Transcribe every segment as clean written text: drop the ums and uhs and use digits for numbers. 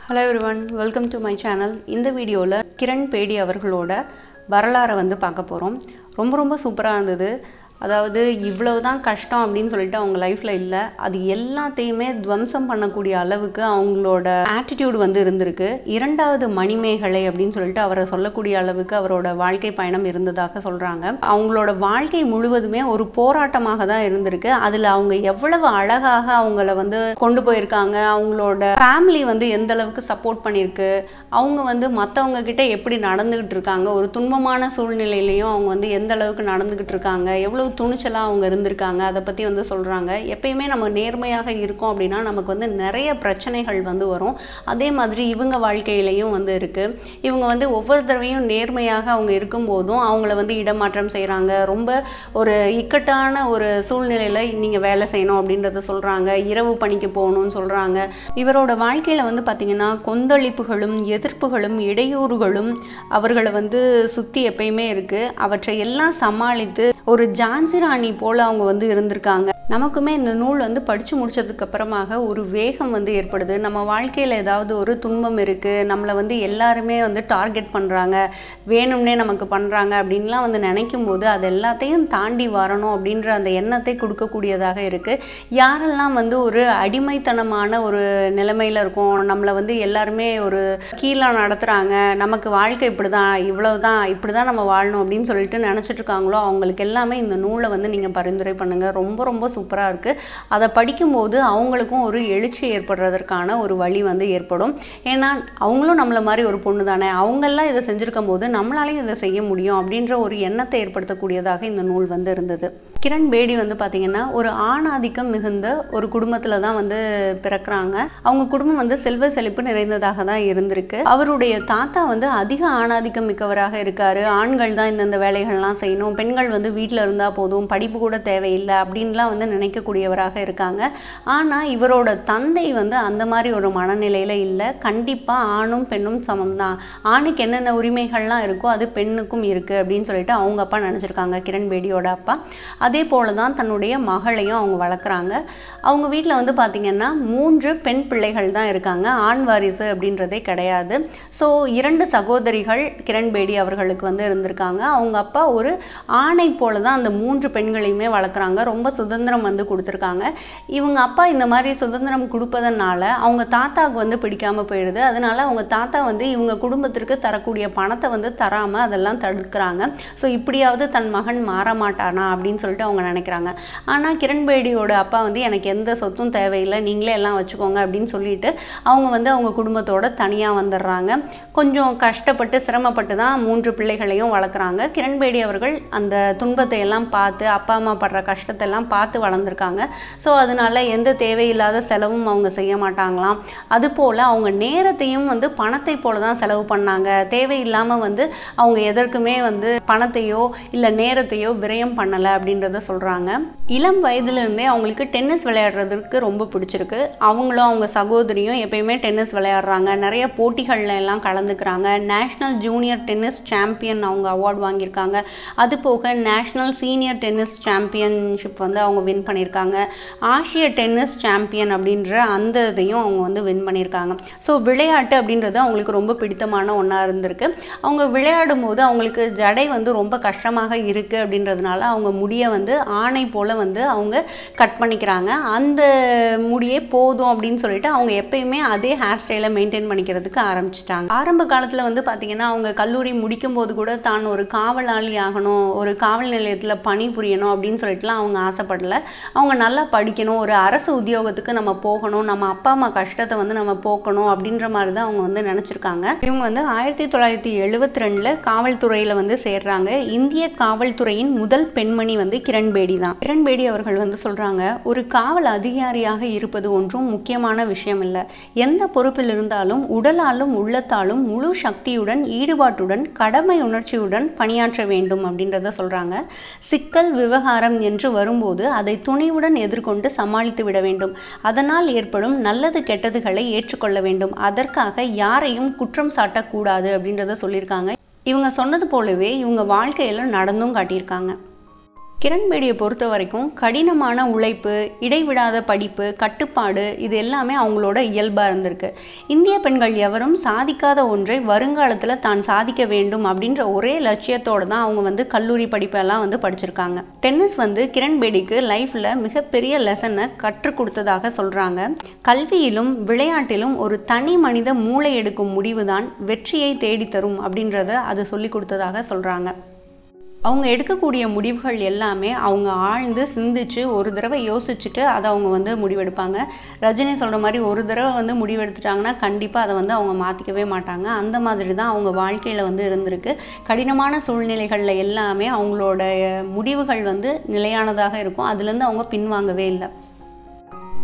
Hello everyone, welcome to my channel. இந்த வீடியோவில் கிரண் பேடி அவர்களோட வரலாறை வந்து பார்க்க போகிறோம். ரொம்ப சூப்பராக இருந்தது. அதாவது இவ்வளவுதான் கஷ்டம் அப்படின்னு சொல்லிட்டு அவங்க லைஃப்பில் இல்லை, அது எல்லாத்தையுமே துவம்சம் பண்ணக்கூடிய அளவுக்கு அவங்களோட ஆட்டிடியூட் வந்து இருந்திருக்கு. இரண்டாவது மணிமேகலை அப்படின்னு சொல்லிட்டு அவரை சொல்லக்கூடிய அளவுக்கு அவரோட வாழ்க்கை பயணம் இருந்ததாக சொல்கிறாங்க. அவங்களோட வாழ்க்கை முழுவதுமே ஒரு போராட்டமாக தான் இருந்திருக்கு. அதில் அவங்க எவ்வளவு அழகாக அவங்கள வந்து கொண்டு போயிருக்காங்க, அவங்களோட ஃபேமிலி வந்து எந்த அளவுக்கு சப்போர்ட் பண்ணியிருக்கு, அவங்க வந்து மற்றவங்க கிட்ட எப்படி நடந்துக்கிட்டு இருக்காங்க, ஒரு துன்பமான சூழ்நிலையிலையும் அவங்க வந்து எந்த அளவுக்கு நடந்துக்கிட்டு இருக்காங்க, எவ்வளோ துணிச்சலாக அவங்க இருந்திருக்காங்க, அதை பற்றி வந்து சொல்கிறாங்க. எப்பயுமே நம்ம நேர்மையாக இருக்கோம் அப்படின்னா நமக்கு வந்து நிறைய பிரச்சனைகள் வந்து வரும். அதே மாதிரி இவங்க வாழ்க்கையிலையும் வந்து இருக்குது. இவங்க வந்து ஒவ்வொரு தடவையும் நேர்மையாக அவங்க இருக்கும்போதும் அவங்கள வந்து இடமாற்றம் செய்கிறாங்க. ரொம்ப ஒரு இக்கட்டான ஒரு சூழ்நிலையில் நீங்கள் வேலை செய்யணும் அப்படின்றத சொல்கிறாங்க. இரவு பணிக்கு போகணும்னு சொல்கிறாங்க. இவரோட வாழ்க்கையில் வந்து பார்த்திங்கன்னா கொந்தளிப்புகளும் எதிர்ப்புகளும் இடையூறுகளும் அவர்களை வந்து சுற்றி எப்பயுமே இருக்குது. அவற்றை எல்லாம் சமாளித்து ஒரு ஜான்சிராணி போல் அவங்க வந்து இருந்திருக்காங்க. நமக்குமே இந்த நூல் வந்து படித்து முடிச்சதுக்கு அப்புறமாக ஒரு வேகம் வந்து ஏற்படுது. நம்ம வாழ்க்கையில் ஏதாவது ஒரு துன்பம் இருக்குது, நம்மளை வந்து எல்லாருமே வந்து டார்கெட் பண்ணுறாங்க, வேணும்னே நமக்கு பண்ணுறாங்க அப்படின்லாம் வந்து நினைக்கும் போது அது எல்லாத்தையும் தாண்டி வரணும் அப்படின்ற அந்த எண்ணத்தை கொடுக்கக்கூடியதாக இருக்குது. யாரெல்லாம் வந்து ஒரு அடிமைத்தனமான ஒரு நிலைமையில் இருக்கும், நம்மளை வந்து எல்லாருமே ஒரு கீழே நடத்துகிறாங்க, நமக்கு வாழ்க்கை இப்படி தான், இவ்வளவுதான், இப்படி தான் நம்ம வாழணும் அப்படின்னு சொல்லிட்டு நினச்சிட்டு இருக்காங்களோ அவங்களுக்கு எல்லாமே இந்த நூலை வந்து நீங்கள் பரிந்துரை பண்ணுங்கள். ரொம்ப சூப்பராக இருக்குது. அதை படிக்கும்போது அவங்களுக்கும் ஒரு எழுச்சி ஏற்படுறதற்கான ஒரு வழி வந்து ஏற்படும். ஏன்னா அவங்களும் நம்மளை மாதிரி ஒரு பொண்ணு தானே, அவங்கெல்லாம் இதை செஞ்சுருக்கும் போது நம்மளாலையும் இதை செய்ய முடியும் அப்படின்ற ஒரு எண்ணத்தை ஏற்படுத்தக்கூடியதாக இந்த நூல் வந்து இருந்தது. கிரண் பேடி வந்து பார்த்திங்கன்னா ஒரு ஆணாதிக்கம் மிகுந்த ஒரு குடும்பத்தில் தான் வந்து பிறக்கிறாங்க. அவங்க குடும்பம் வந்து செல்வ செழிப்பு நிறைந்ததாக தான் இருந்திருக்கு. அவருடைய தாத்தா வந்து அதிக ஆணாதிக்கம் மிக்கவராக இருக்கார். ஆண்கள் தான் இந்தந்த வேலைகள்லாம் செய்யணும், பெண்கள் வந்து வீட்டில் இருந்தால் போதும், படிப்பு கூட தேவையில்லை அப்படின்லாம் வந்து நினைக்கக்கூடியவராக இருக்காங்க. ஆனால் இவரோட தந்தை வந்து அந்த மாதிரி ஒரு மனநிலையில் இல்லை. கண்டிப்பாக ஆணும் பெண்ணும் சமம் தான், ஆணுக்கு என்னென்ன உரிமைகள்லாம் இருக்கோ அது பெண்ணுக்கும் இருக்குது அப்படின்னு சொல்லிட்டு அவங்க அப்பா நினச்சிருக்காங்க, கிரண் பேடியோட அப்பா. அதே போல தான் தன்னுடைய மகளையும் அவங்க வளர்க்குறாங்க. அவங்க வீட்டில் வந்து பார்த்திங்கன்னா 3 பெண் பிள்ளைகள் தான் இருக்காங்க, ஆண் வாரிசு அப்படின்றதே கிடையாது. ஸோ 2 சகோதரிகள் கிரண் பேடி அவர்களுக்கு வந்து இருந்திருக்காங்க. அவங்க அப்பா ஒரு ஆணை போல தான் அந்த 3 பெண்களையுமே வளர்க்குறாங்க. ரொம்ப சுதந்திரம் வந்து கொடுத்துருக்காங்க. இவங்க அப்பா இந்த மாதிரி சுதந்திரம் கொடுப்பதனால அவங்க தாத்தாவுக்கு வந்து பிடிக்காமல் போயிடுது. அதனால அவங்க தாத்தா வந்து இவங்க குடும்பத்திற்கு தரக்கூடிய பணத்தை வந்து தராமல் அதெல்லாம் தடுக்கிறாங்க. ஸோ இப்படியாவது தன் மகன் மாற மாட்டானா அப்படின்னு சொல்லிட்டு அவங்க நினைக்கிறாங்க. ஆனால் கிரண் பேடியோட அப்பா வந்து எனக்கு எந்த சொத்தும் தேவையில்லை, நீங்களே எல்லாம் வச்சுக்கோங்க அப்படின்னு சொல்லிட்டு அவங்க வந்து அவங்க குடும்பத்தோட தனியாக வந்துடுறாங்க. கொஞ்சம் கஷ்டப்பட்டு சிரமப்பட்டு தான் 3 பிள்ளைகளையும் வளர்க்குறாங்க. கிரண் பேடி அவர்கள் அந்த துன்பத்தை எல்லாம் பார்த்து அப்பா அம்மா படுற கஷ்டத்தை எல்லாம் பார்த்து வளர்ந்துருக்காங்க. ஸோ அதனால எந்த தேவையில்லாத செலவும் அவங்க செய்ய மாட்டாங்களாம். அதுபோல் அவங்க நேரத்தையும் வந்து பணத்தை போல தான் செலவு பண்ணாங்க. தேவையில்லாமல் வந்து அவங்க எதற்குமே வந்து பணத்தையோ இல்லை நேரத்தையோ விரயம் பண்ணலை அப்படின்றத சொல்கிறாங்க. இளம் வயதுலேருந்தே அவங்களுக்கு டென்னிஸ் விளையாடுறதுக்கு ரொம்ப பிடிச்சிருக்கு. அவங்களும் அவங்க சகோதரியும் எப்பயுமே டென்னிஸ் விளையாடுறாங்க, நிறைய போட்டிகள்ல எல்லாம் கலந்துக்கிறாங்க. நேஷ்னல் ஜூனியர் டென்னிஸ் சாம்பியன் அவங்க அவார்டு வாங்கியிருக்காங்க. அது போக நேஷ்னல் சீனியர் டென்னிஸ் சாம்பியன்ஷிப் வந்து அவங்க வின் பண்ணியிருக்காங்க. ஆசிய டென்னிஸ் சாம்பியன் அப்படின்ற அந்த இதையும் அவங்க வந்து வின் பண்ணியிருக்காங்க. ஸோ விளையாட்டு அப்படின்றது அவங்களுக்கு ரொம்ப பிடித்தமான ஒன்றா இருந்திருக்கு. அவங்க விளையாடும் போது அவங்களுக்கு ஜடை வந்து ரொம்ப கஷ்டமாக இருக்குது அப்படின்றதுனால அவங்க முடியை வந்து ஆணை போல் வந்து அவங்க கட் பண்ணிக்கிறாங்க. அந்த முடியே போதும் அப்படின்னு சொல்லிட்டு அவங்க எப்பயுமே அதே ஹேர் ஸ்டைலை மெயின்டைன் பண்ணிக்கிறதுக்கு ஆரம்பிச்சிட்டாங்க. ஆரம்ப காலத்தில் வந்து பார்த்திங்கன்னா அவங்க கல்லூரி முடிக்கும் போது கூட தான் ஒரு காவலாளி ஆகணும், ஒரு காவல் நிலையத்தில் பணி புரியணும் அப்படின்னு சொல்லிட்டுலாம் அவங்க ஆசைப்படலை. அவங்க நல்லா படிக்கணும், ஒரு அரசு உத்தியோகத்துக்கு நம்ம போகணும், நம்ம அப்பா அம்மா கஷ்டத்தை வந்து நம்ம போக்கணும் அப்படின்ற மாதிரி தான் அவங்க வந்து நினச்சிருக்காங்க. இவங்க வந்து 1972 காவல்துறையில் வந்து சேர்றாங்க. இந்திய காவல்துறையின் முதல் பெண்மணி வந்து கிரண் பேடி தான். கிரண் பேடி அவர்கள் வந்து சொல்கிறாங்க, ஒரு காவல் அதிகாரியாக இருப்பது ஒன்றும் முக்கியமான விஷயம் இல்லை, எந்த பொறுப்பில் இருந்தாலும் உடலாலும் உள்ளத்தாலும் முழு சக்தியுடன் ஈடுபாட்டுடன் கடமை உணர்ச்சியுடன் பணியாற்ற வேண்டும் அப்படின்றத சொல்கிறாங்க. சிக்கல் விவகாரம் என்று வரும்போது அதை துணிவுடன் எதிர்கொண்டு சமாளித்து விட வேண்டும். அதனால் ஏற்படும் நல்லது கெட்டதுகளை ஏற்றுக்கொள்ள வேண்டும். அதற்காக யாரையும் குற்றம் சாட்டக்கூடாது அப்படின்றத சொல்லியிருக்காங்க. இவங்க சொன்னது போலவே இவங்க வாழ்க்கையில் நடந்தும் காட்டியிருக்காங்க. கிரண் பேடியை பொறுத்த வரைக்கும் கடினமான உழைப்பு, இடைவிடாத படிப்பு, கட்டுப்பாடு இது எல்லாமே அவங்களோட இயல்பாக இருந்திருக்கு. இந்திய பெண்கள் எவரும் சாதிக்காத ஒன்றை வருங்காலத்தில் தான் சாதிக்க வேண்டும் அப்படின்ற ஒரே லட்சியத்தோடு தான் அவங்க கல்லூரி படிப்பெல்லாம் படிச்சிருக்காங்க. டென்னிஸ் கிரண் பேடிக்கு லைஃப்பில் மிகப்பெரிய லெசனை கற்றுக் கொடுத்ததாக சொல்கிறாங்க. கல்வியிலும் விளையாட்டிலும் ஒரு தனி மனித மூளை எடுக்கும் முடிவு தான் வெற்றியை தேடித்தரும் அப்படின்றத அது சொல்லி கொடுத்ததாக சொல்கிறாங்க. அவங்க எடுக்கக்கூடிய முடிவுகள் எல்லாமே அவங்க ஆழ்ந்து சிந்திச்சு ஒரு தடவை யோசிச்சுட்டு அதை அவங்க முடிவெடுப்பாங்க. ரஜினி சொல்கிற மாதிரி ஒரு தடவை முடிவெடுத்துட்டாங்கன்னா கண்டிப்பாக அதை அவங்க மாற்றிக்கவே மாட்டாங்க. அந்த மாதிரி தான் அவங்க வாழ்க்கையில் இருந்திருக்கு. கடினமான சூழ்நிலைகளில் எல்லாமே அவங்களோட முடிவுகள் நிலையானதாக இருக்கும். அதுலேருந்து அவங்க பின்வாங்கவே இல்லை.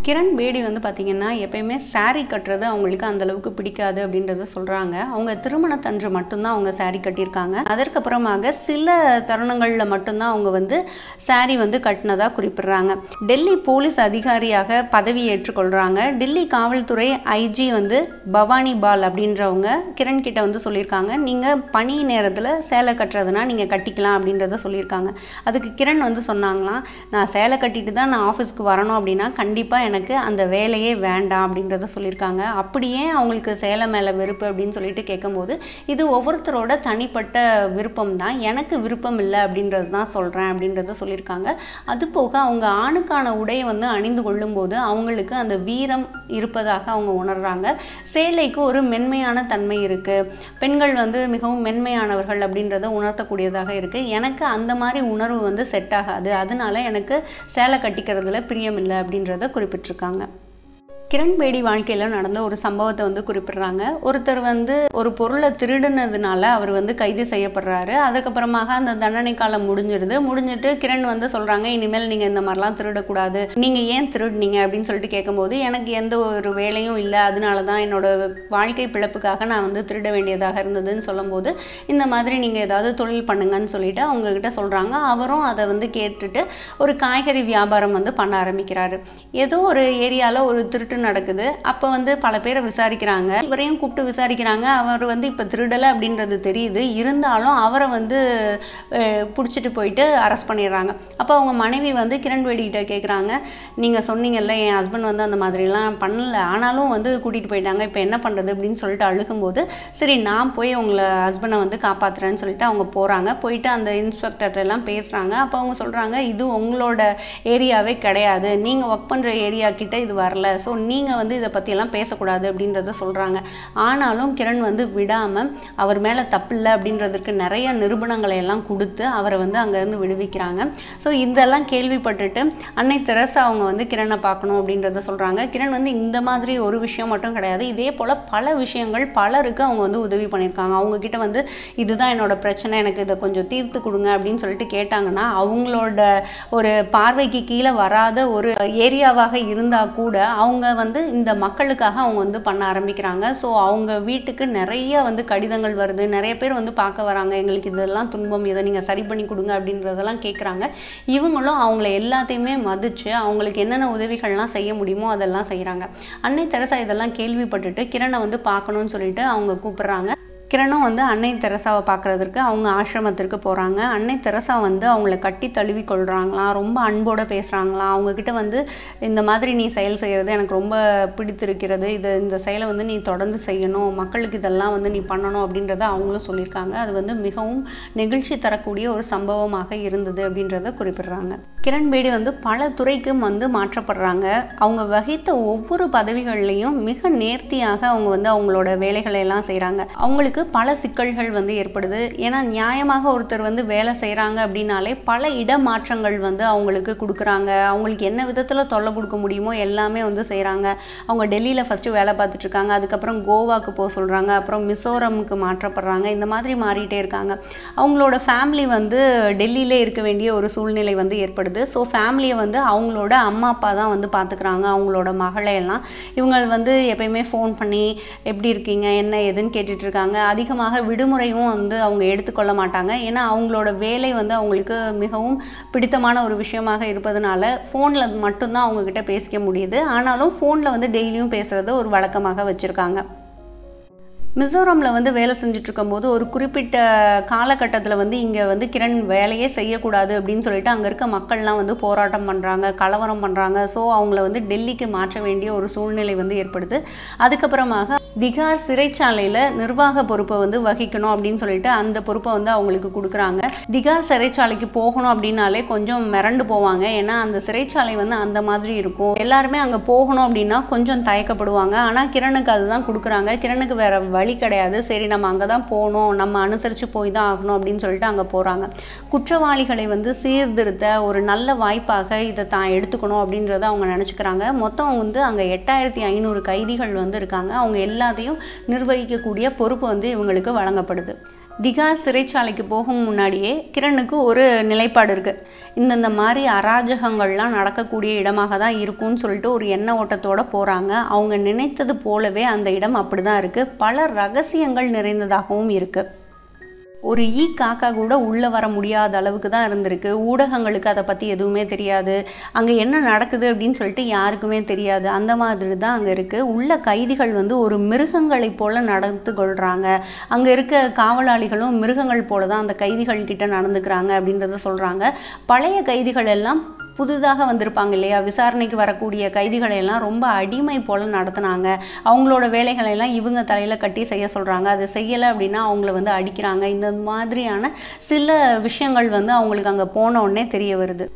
கிரண் பேடி பார்த்திங்கன்னா எப்பயுமே சாரீ கட்டுறது அவங்களுக்கு அந்தளவுக்கு பிடிக்காது அப்படின்றத சொல்கிறாங்க. அவங்க திருமணத்தன்று மட்டும்தான் அவங்க சாரீ கட்டியிருக்காங்க. அதற்கப்புறமாக சில தருணங்களில் மட்டும்தான் அவங்க சாரீ கட்டினதாக குறிப்பிட்றாங்க. டெல்லி போலீஸ் அதிகாரியாக பதவி ஏற்றுக்கொள்கிறாங்க. டெல்லி காவல்துறை ஐஜி பவானி பால் அப்படின்றவங்க கிரண் கிட்ட சொல்லியிருக்காங்க, நீங்கள் பணி நேரத்தில் சேலை கட்டுறதுனா நீங்கள் கட்டிக்கலாம் அப்படின்றத சொல்லியிருக்காங்க. அதுக்கு கிரண் சொன்னாங்களாம், நான் சேலை கட்டிட்டு தான் நான் ஆஃபீஸ்க்கு வரணும் அப்படின்னா கண்டிப்பாக எனக்கு அந்த வேலையே வேண்டாம் அப்படின்றத சொல்லியிருக்காங்க. அப்படியே அவங்களுக்கு சேலை மேலே வெறுப்பு அப்படின்னு சொல்லிட்டு கேட்கும்போது இது ஒவ்வொருத்தரோட தனிப்பட்ட விருப்பம் தான், எனக்கு விருப்பம் இல்லை அப்படின்றது தான் சொல்கிறேன் அப்படின்றத சொல்லியிருக்காங்க. அது போக அவங்க ஆணுக்கான உடையை அணிந்து கொள்ளும்போது அவங்களுக்கு அந்த வீரம் இருப்பதாக அவங்க உணர்றாங்க. சேலைக்கு ஒரு மென்மையான தன்மை இருக்குது. பெண்கள் மிகவும் மென்மையானவர்கள் அப்படின்றத உணர்த்தக்கூடியதாக இருக்குது. எனக்கு அந்த மாதிரி உணர்வு செட் ஆகாது, அதனால எனக்கு சேலை கட்டிக்கிறதுல பிரியம் இல்லை அப்படின்றத குறிப்பிட்டிருக்காங்க. கிரண் பேடி வாழ்க்கையில் நடந்த ஒரு சம்பவத்தை குறிப்பிட்றாங்க. ஒருத்தர் ஒரு பொருளை திருடுனதுனால அவர் கைது செய்யப்படுறாரு. அதுக்கப்புறமாக அந்த தண்டனை காலம் முடிஞ்சிட்டு கிரண் சொல்கிறாங்க, இனிமேல் நீங்கள் இந்த மாதிரிலாம் திருடக்கூடாது, நீங்கள் ஏன் திருடுனீங்க அப்படின்னு சொல்லிட்டு கேட்கும்போது எனக்கு எந்த ஒரு வேலையும் இல்லை, அதனால தான் என்னோட வாழ்க்கை பிழப்புக்காக நான் திருட வேண்டியதாக இருந்ததுன்னு சொல்லும்போது இந்த மாதிரி நீங்கள் ஏதாவது தொழில் பண்ணுங்கன்னு சொல்லிட்டு அவங்கக்கிட்ட சொல்கிறாங்க. அவரும் அதை கேட்டுட்டு ஒரு காய்கறி வியாபாரம் பண்ண ஆரம்பிக்கிறாரு. ஏதோ ஒரு ஏரியாவில் ஒரு திருட்டு நடக்குது. அப்போ பல பேரை விசாரிக்கிறாங்க, இவரையும் கூப்பிட்டு விசாரிக்கிறாங்க. அவர் இப்போ திருடலை அப்படின்றது தெரியுது, இருந்தாலும் அவரை பிடிச்சிட்டு போயிட்டு அரெஸ்ட் பண்ணிடுறாங்க. அப்போ அவங்க மனைவி கிரண் பேடிகிட்ட கேட்குறாங்க, நீங்கள் சொன்னீங்கல்ல என் ஹஸ்பண்ட் அந்த மாதிரிலாம் பண்ணல, ஆனாலும் கூட்டிகிட்டு போயிட்டாங்க, இப்போ என்ன பண்ணுறது அப்படின்னு சொல்லிட்டு அழுகும்போது சரி நான் போய் உங்களை ஹஸ்பண்டை காப்பாற்றுறேன்னு சொல்லிட்டு அவங்க போகிறாங்க. போயிட்டு அந்த இன்ஸ்பெக்டர்கிட்ட எல்லாம் பேசுகிறாங்க. அப்போ அவங்க சொல்கிறாங்க, இது உங்களோட ஏரியாவே கிடையாது, நீங்கள் ஒர்க் பண்ணுற ஏரியா கிட்ட இது வரல, ஸோ நீங்கள் இதை பற்றியெல்லாம் பேசக்கூடாது அப்படின்றத சொல்கிறாங்க. ஆனாலும் கிரண் விடாமல் அவர் மேலே தப்பில்லை அப்படின்றதுக்கு நிறைய நிரூபணங்களை எல்லாம் கொடுத்து அவரை அங்கேருந்து விடுவிக்கிறாங்க. ஸோ இதெல்லாம் கேள்விப்பட்டுட்டு அன்னை தெரசா அவங்க கிரணை பார்க்கணும் அப்படின்றத சொல்கிறாங்க. கிரண் இந்த மாதிரி ஒரு விஷயம் மட்டும் கிடையாது, இதே போல் பல விஷயங்கள் பலருக்கு அவங்க உதவி பண்ணியிருக்காங்க. அவங்கக்கிட்ட இதுதான் என்னோட பிரச்சனை, எனக்கு இதை கொஞ்சம் தீர்த்து கொடுங்க அப்படின்னு சொல்லிட்டு கேட்டாங்கன்னா அவங்களோட ஒரு பார்வைக்கு கீழே வராத ஒரு ஏரியாவாக இருந்தால் கூட அவங்க இந்த மக்களுக்காக அவங்க பண்ண ஆரம்பிக்கிறாங்க. ஸோ அவங்க வீட்டுக்கு நிறைய கடிதங்கள் வருது, நிறைய பேர் பார்க்க வராங்க, எங்களுக்கு இதெல்லாம் துன்பம், இதை நீங்கள் சரி பண்ணி கொடுங்க அப்படின்றதெல்லாம் கேட்குறாங்க. இவங்களும் அவங்கள எல்லாத்தையுமே மதித்து அவங்களுக்கு என்னென்ன உதவிகள்லாம் செய்ய முடியுமோ அதெல்லாம் செய்கிறாங்க. அன்னை தெரசா இதெல்லாம் கேள்விப்பட்டுட்டு கிரணை பார்க்கணும்னு சொல்லிட்டு அவங்க கூப்பிட்றாங்க. கிரணும் அன்னை தெரசாவை பார்க்குறதுக்கு அவங்க ஆசிரமத்திற்கு போகிறாங்க. அன்னை தெரசா அவங்கள கட்டி தழுவி கொள்கிறாங்களாம், ரொம்ப அன்போடு பேசுகிறாங்களாம். அவங்கக்கிட்ட இந்த மாதிரி நீ செயல் செய்கிறது எனக்கு ரொம்ப பிடித்திருக்கிறது, இந்த செயலை நீ தொடர்ந்து செய்யணும், மக்களுக்கு இதெல்லாம் நீ பண்ணணும் அப்படின்றத அவங்களும் சொல்லியிருக்காங்க. அது மிகவும் நெகிழ்ச்சி தரக்கூடிய ஒரு சம்பவமாக இருந்தது அப்படின்றத குறிப்பிட்றாங்க. கிரண் பேடி பல துறைக்கு மாற்றப்படுறாங்க. அவங்க வகித்த ஒவ்வொரு பதவிகள்லையும் மிக நேர்த்தியாக அவங்க அவங்களோட வேலைகளை எல்லாம் செய்கிறாங்க. அவங்களுக்கு பல சிக்கல்கள் ஏற்படுது. ஏன்னா நியாயமாக ஒருத்தர் வேலை செய்கிறாங்க அப்படின்னாலே பல இடமாற்றங்கள் அவங்களுக்கு கொடுக்குறாங்க. அவங்களுக்கு என்ன விதத்தில் தொல்லை கொடுக்க முடியுமோ எல்லாமே செய்கிறாங்க. அவங்க டெல்லியில் ஃபஸ்ட்டு வேலை பார்த்துட்டு இருக்காங்க, அதுக்கப்புறம் கோவாக்கு போக சொல்கிறாங்க, அப்புறம் மிசோரமுக்கு மாற்றப்படுறாங்க. இந்த மாதிரி மாறிட்டே இருக்காங்க. அவங்களோட ஃபேமிலி டெல்லியிலே இருக்க வேண்டிய ஒரு சூழ்நிலை ஏற்படுது. ஸோ ஃபேமிலியை அவங்களோட அம்மா அப்பா தான் பார்த்துக்கிறாங்க, அவங்களோட மகளையெல்லாம். இவங்க எப்பயுமே ஃபோன் பண்ணி எப்படி இருக்கீங்க என்ன ஏதுன்னு கேட்டுட்டு இருக்காங்க. அதிகமாக விடுமுறையும் அவங்க எடுத்துக்கொள்ள மாட்டாங்க. ஏன்னா அவங்களோட வேலை அவங்களுக்கு மிகவும் பிடித்தமான ஒரு விஷயமாக இருப்பதனால ஃபோனில் மட்டும்தான் அவங்கக்கிட்ட பேசிக்க முடியுது. ஆனாலும் ஃபோனில் டெய்லியும் பேசுகிறத ஒரு வழக்கமாக வச்சுருக்காங்க. மிசோரமில் வந்து வேலை செஞ்சுட்டு இருக்கும்போது ஒரு குறிப்பிட்ட காலகட்டத்தில் வந்து இங்கே வந்து கிரண் வேலையே செய்யக்கூடாது அப்படின்னு சொல்லிட்டு அங்கே இருக்க மக்கள்லாம் வந்து போராட்டம் பண்ணுறாங்க, கலவரம் பண்ணுறாங்க. ஸோ அவங்கள வந்து டெல்லிக்கு மாற்ற வேண்டிய ஒரு சூழ்நிலை வந்து ஏற்படுது. அதுக்கப்புறமாக திகார் சிறைச்சாலையில் நிர்வாக பொறுப்பை வந்து வகிக்கணும் அப்படின்னு சொல்லிட்டு அந்த பொறுப்பை வந்து அவங்களுக்கு கொடுக்குறாங்க. திகார் சிறைச்சாலைக்கு போகணும் அப்படின்னாலே கொஞ்சம் மிரண்டு போவாங்க. ஏன்னா அந்த சிறைச்சாலை வந்து அந்த மாதிரி இருக்கும். எல்லாருமே அங்கே போகணும் அப்படின்னா கொஞ்சம் தயக்கப்படுவாங்க. ஆனால் கிரணுக்கு அதுதான் கொடுக்குறாங்க. கிரணுக்கு வேற வழி கிடையாது. சரி, நம்ம அங்கே தான் போகணும், நம்ம அனுசரித்து போய் தான் ஆகணும் அப்படின்னு சொல்லிட்டு அங்கே போகிறாங்க. குற்றவாளிகளை வந்து சீர்திருத்த ஒரு நல்ல வாய்ப்பாக இதை தான் எடுத்துக்கணும் அப்படின்றத அவங்க நினச்சிக்கிறாங்க. மொத்தம் வந்து அங்கே 8500 கைதிகள் வந்து இருக்காங்க. அவங்க எல்லாத்தையும் நிர்வகிக்கக்கூடிய பொறுப்பு வந்து இவங்களுக்கு வழங்கப்படுது. திகார் சிறைச்சாலைக்கு போகும் முன்னாடியே கிரணுக்கு ஒரு நிலைப்பாடு இருக்குது. இந்தந்த மாதிரி அராஜகங்கள்லாம் நடக்கக்கூடிய இடமாக தான் இருக்கும்னு சொல்லிட்டு ஒரு எண்ண ஓட்டத்தோடு போகிறாங்க. அவங்க நினைத்தது போலவே அந்த இடம் அப்படி தான் இருக்குது. பல ரகசியங்கள் நிறைந்ததாகவும் இருக்குது. ஒரு காக்கா கூட உள்ளே வர முடியாத அளவுக்கு தான் இருந்திருக்கு. ஊடகங்களுக்கு அதை பற்றி எதுவுமே தெரியாது. அங்கே என்ன நடக்குது அப்படின்னு சொல்லிட்டு யாருக்குமே தெரியாது. அந்த மாதிரி தான் அங்கே இருக்குது. உள்ள கைதிகள் வந்து ஒரு மிருகங்களை போல் நடந்து கொள்கிறாங்க. அங்கே இருக்க காவலாளிகளும் மிருகங்கள் போல தான் அந்த கைதிகள் கிட்ட நடந்துக்கிறாங்க அப்படின்றத சொல்கிறாங்க. பழைய கைதிகள் எல்லாம் புதிதாக வந்திருப்பாங்க இல்லையா, விசாரணைக்கு வரக்கூடிய கைதிகளை எல்லாம் ரொம்ப அடிமை போல் நடத்துனாங்க. அவங்களோட வேலைகளெல்லாம் இவங்க தலையில் கட்டி செய்ய சொல்கிறாங்க. அதை செய்யலை அப்படின்னா அவங்கள வந்து அடிக்கிறாங்க. இந்த மாதிரியான சில விஷயங்கள் வந்து அவங்களுக்கு அங்கே போன உடனே தெரிய வருது.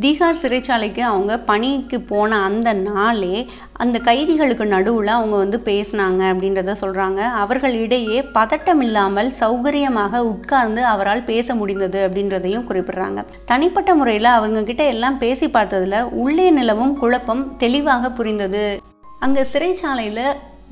திகார் சிறைச்சாலைக்கு அவங்க பணிக்கு போன அந்த நாளே அந்த கைதிகளுக்கு நடுவில் அவங்க வந்து பேசினாங்க அப்படின்றத சொல்கிறாங்க. அவர்களிடையே பதட்டம் இல்லாமல் சௌகரியமாக உட்கார்ந்து அவரால் பேச முடிந்தது அப்படின்றதையும் குறிப்பிடுறாங்க. தனிப்பட்ட முறையில் அவங்கக்கிட்ட எல்லாம் பேசி பார்த்ததில் உள்ளே நிலவும் குழப்பம் தெளிவாக புரிந்தது. அங்கே சிறைச்சாலையில்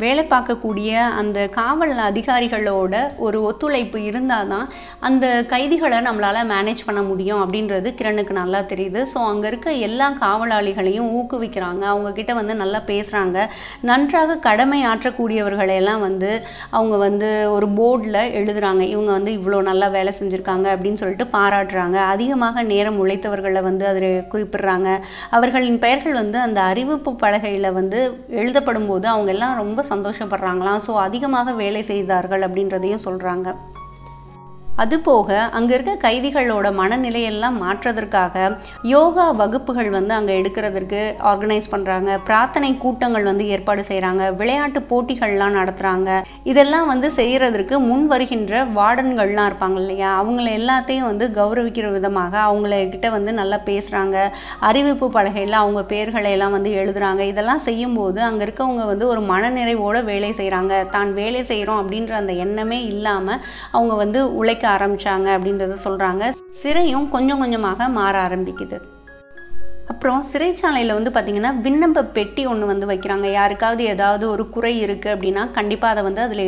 வேலை பார்க்கக்கூடிய அந்த காவல் அதிகாரிகளோட ஒரு ஒத்துழைப்பு இருந்தால் தான் அந்த கைதிகளை நம்மளால் மேனேஜ் பண்ண முடியும் அப்படின்றது கிரணுக்கு நல்லா தெரியுது. ஸோ அங்கே இருக்க எல்லா காவலாளிகளையும் ஊக்குவிக்கிறாங்க. அவங்கக்கிட்ட வந்து நல்லா பேசுகிறாங்க. நன்றாக கடமை ஆற்றக்கூடியவர்களையெல்லாம் வந்து அவங்க வந்து ஒரு போர்டில் எழுதுகிறாங்க. இவங்க வந்து இவ்வளோ நல்லா வேலை செஞ்சுருக்காங்க அப்படின்னு சொல்லிட்டு பாராட்டுறாங்க. அதிகமாக நேரம் உழைத்தவர்களை வந்து அதில் குறிப்பிடுறாங்க. அவர்களின் பெயர்கள் வந்து அந்த அறிவிப்பு பலகையில் வந்து எழுதப்படும் போது அவங்க எல்லாம் ரொம்ப சந்தோஷப்படுறாங்களாம். ஸோ அதிகமாக வேலை செய்தார்கள் அப்படின்றதையும் சொல்கிறாங்க. அதுபோக அங்கே இருக்க கைதிகளோட மனநிலையெல்லாம் மாற்றுறதற்காக யோகா வகுப்புகள் வந்து அங்கே எடுக்கிறதுக்கு ஆர்கனைஸ் பண்ணுறாங்க. பிரார்த்தனை கூட்டங்கள் வந்து ஏற்பாடு செய்கிறாங்க. விளையாட்டு போட்டிகள்லாம் நடத்துகிறாங்க. இதெல்லாம் வந்து செய்கிறதுக்கு முன் வருகின்ற வார்டன்கள்லாம் இருப்பாங்க இல்லையா, அவங்கள எல்லாத்தையும் வந்து கௌரவிக்கிற விதமாக அவங்கக்கிட்ட வந்து நல்லா பேசுகிறாங்க. அறிவிப்பு பலகையில் அவங்க பேர்களையெல்லாம் வந்து எழுதுகிறாங்க. இதெல்லாம் செய்யும்போது அங்கே இருக்கவங்க வந்து ஒரு மனநிறைவோடு வேலை செய்கிறாங்க. தான் வேலை செய்கிறோம் அப்படின்ற அந்த எண்ணமே இல்லாமல் அவங்க வந்து உழைக்க ஆரம்பிச்சாங்க அப்படின்றத சொல்றாங்க. சிறையும் கொஞ்சம் கொஞ்சமாக மாற ஆரம்பிக்குது. அப்புறம் சிறைச்சாலையில் வந்து பார்த்திங்கன்னா விண்ணப்ப பெட்டி ஒன்று வந்து வைக்கிறாங்க. யாருக்காவது ஏதாவது ஒரு குறை இருக்குது அப்படின்னா கண்டிப்பாக அதை வந்து அதில்